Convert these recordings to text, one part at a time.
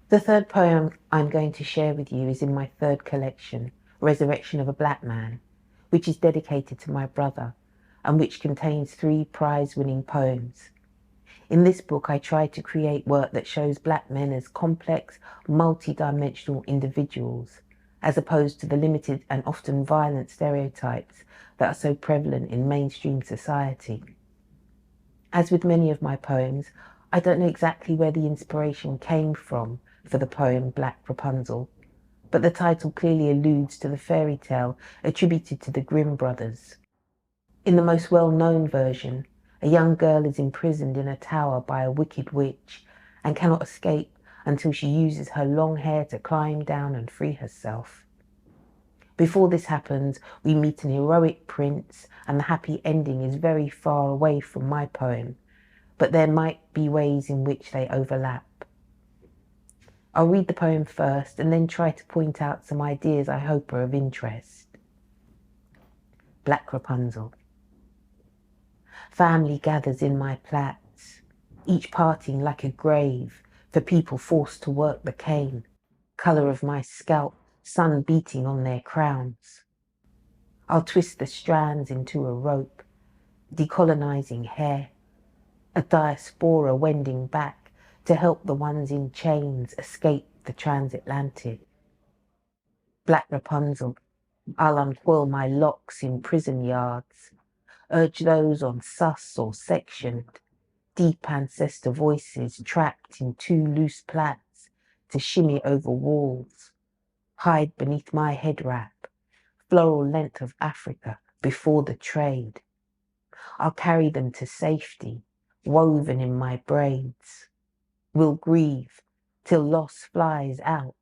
The third poem I'm going to share with you is in my third collection, Resurrection of a Black Man, which is dedicated to my brother and which contains 3 prize-winning poems. In this book, I try to create work that shows black men as complex, multi-dimensional individuals, as opposed to the limited and often violent stereotypes that are so prevalent in mainstream society. As with many of my poems, I don't know exactly where the inspiration came from for the poem Black Rapunzel, but the title clearly alludes to the fairy tale attributed to the Grimm brothers. In the most well-known version, a young girl is imprisoned in a tower by a wicked witch and cannot escape until she uses her long hair to climb down and free herself. Before this happens, we meet an heroic prince, and the happy ending is very far away from my poem, but there might be ways in which they overlap. I'll read the poem first and then try to point out some ideas I hope are of interest. Black Rapunzel. Family gathers in my plats, each parting like a grave for people forced to work the cane, colour of my scalp, sun beating on their crowns. I'll twist the strands into a rope, decolonizing hair, a diaspora wending back to help the ones in chains escape the transatlantic. Black Rapunzel, I'll uncoil my locks in prison yards, urge those on sus or sectioned, deep ancestor voices trapped in 2 loose plaits to shimmy over walls, hide beneath my head wrap, floral length of Africa before the trade. I'll carry them to safety, woven in my braids. We'll grieve till loss flies out,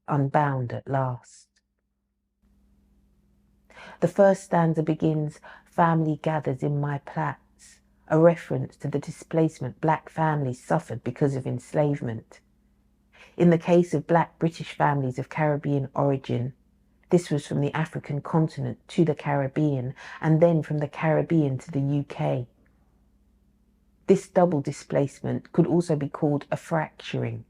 unbound at last. The first stanza begins, family gathers in my plats, a reference to the displacement black families suffered because of enslavement. In the case of black British families of Caribbean origin, this was from the African continent to the Caribbean, and then from the Caribbean to the UK. This double displacement could also be called a fracturing,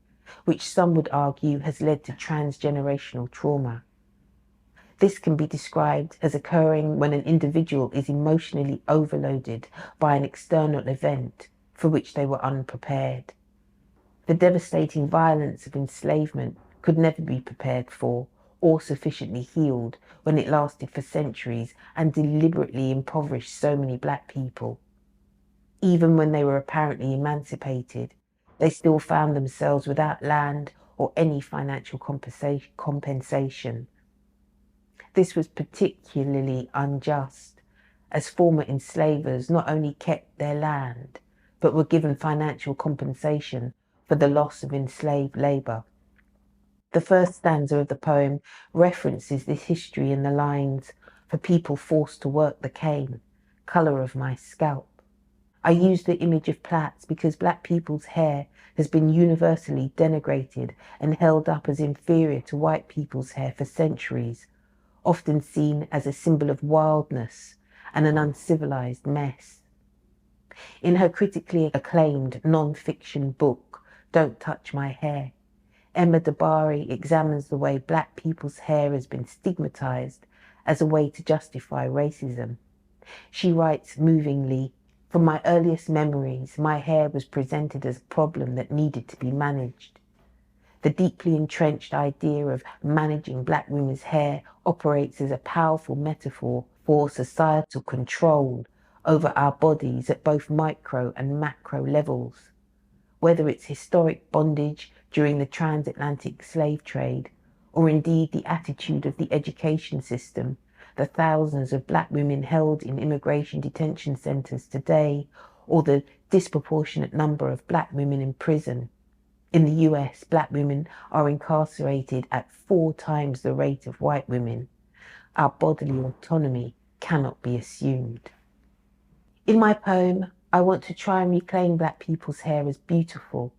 which some would argue has led to transgenerational trauma. This can be described as occurring when an individual is emotionally overloaded by an external event for which they were unprepared. The devastating violence of enslavement could never be prepared for or sufficiently healed when it lasted for centuries and deliberately impoverished so many black people. Even when they were apparently emancipated, they still found themselves without land or any financial compensation. This was particularly unjust, as former enslavers not only kept their land, but were given financial compensation for the loss of enslaved labour. The first stanza of the poem references this history in the lines, "For people forced to work the cane, colour of my scalp." I use the image of plaits because black people's hair has been universally denigrated and held up as inferior to white people's hair for centuries, often seen as a symbol of wildness and an uncivilized mess. In her critically acclaimed non-fiction book, Don't Touch My Hair, Dabiri examines the way black people's hair has been stigmatized as a way to justify racism. She writes movingly, "From my earliest memories, my hair was presented as a problem that needed to be managed. The deeply entrenched idea of managing black women's hair operates as a powerful metaphor for societal control over our bodies at both micro and macro levels. Whether it's historic bondage during the transatlantic slave trade, or indeed the attitude of the education system, the thousands of black women held in immigration detention centres today, or the disproportionate number of black women in prison. In the US, black women are incarcerated at 4 times the rate of white women. Our bodily autonomy cannot be assumed." In my poem, I want to try and reclaim black people's hair as beautiful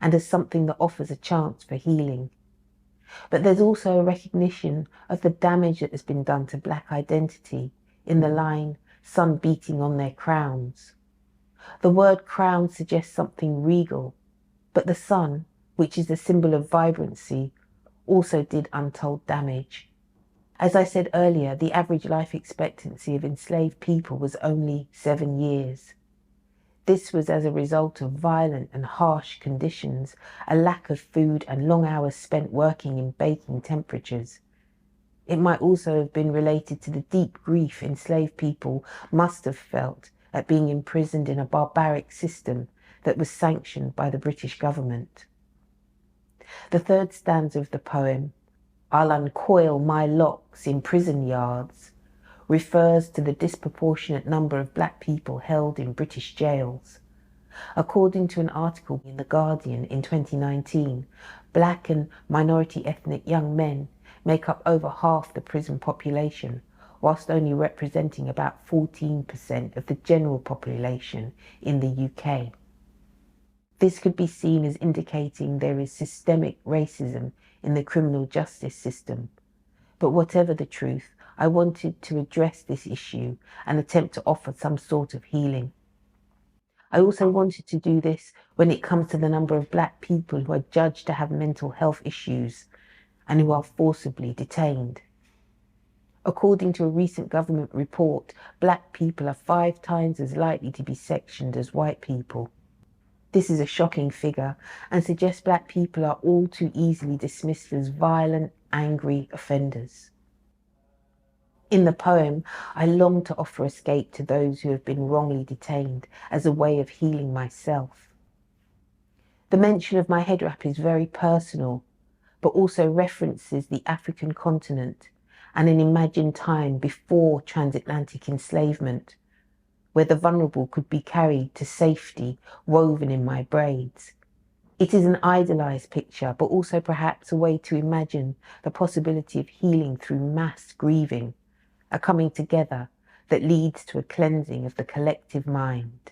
and as something that offers a chance for healing. But there's also a recognition of the damage that has been done to black identity in the line, "sun beating on their crowns." The word crown suggests something regal, but the sun, which is a symbol of vibrancy, also did untold damage. As I said earlier, the average life expectancy of enslaved people was only 7 years. This was as a result of violent and harsh conditions, a lack of food and long hours spent working in baking temperatures. It might also have been related to the deep grief enslaved people must have felt at being imprisoned in a barbaric system that was sanctioned by the British government. The third stanza of the poem, "I'll uncoil my locks in prison yards," refers to the disproportionate number of black people held in British jails. According to an article in The Guardian in 2019, black and minority ethnic young men make up over half the prison population, whilst only representing about 14% of the general population in the UK. This could be seen as indicating there is systemic racism in the criminal justice system. But whatever the truth, I wanted to address this issue and attempt to offer some sort of healing. I also wanted to do this when it comes to the number of black people who are judged to have mental health issues and who are forcibly detained. According to a recent government report, black people are 5 times as likely to be sectioned as white people. This is a shocking figure and suggests black people are all too easily dismissed as violent, angry offenders. In the poem, I long to offer escape to those who have been wrongly detained as a way of healing myself. The mention of my head wrap is very personal, but also references the African continent and an imagined time before transatlantic enslavement, where the vulnerable could be carried to safety woven in my braids. It is an idealized picture, but also perhaps a way to imagine the possibility of healing through mass grieving, a coming together that leads to a cleansing of the collective mind.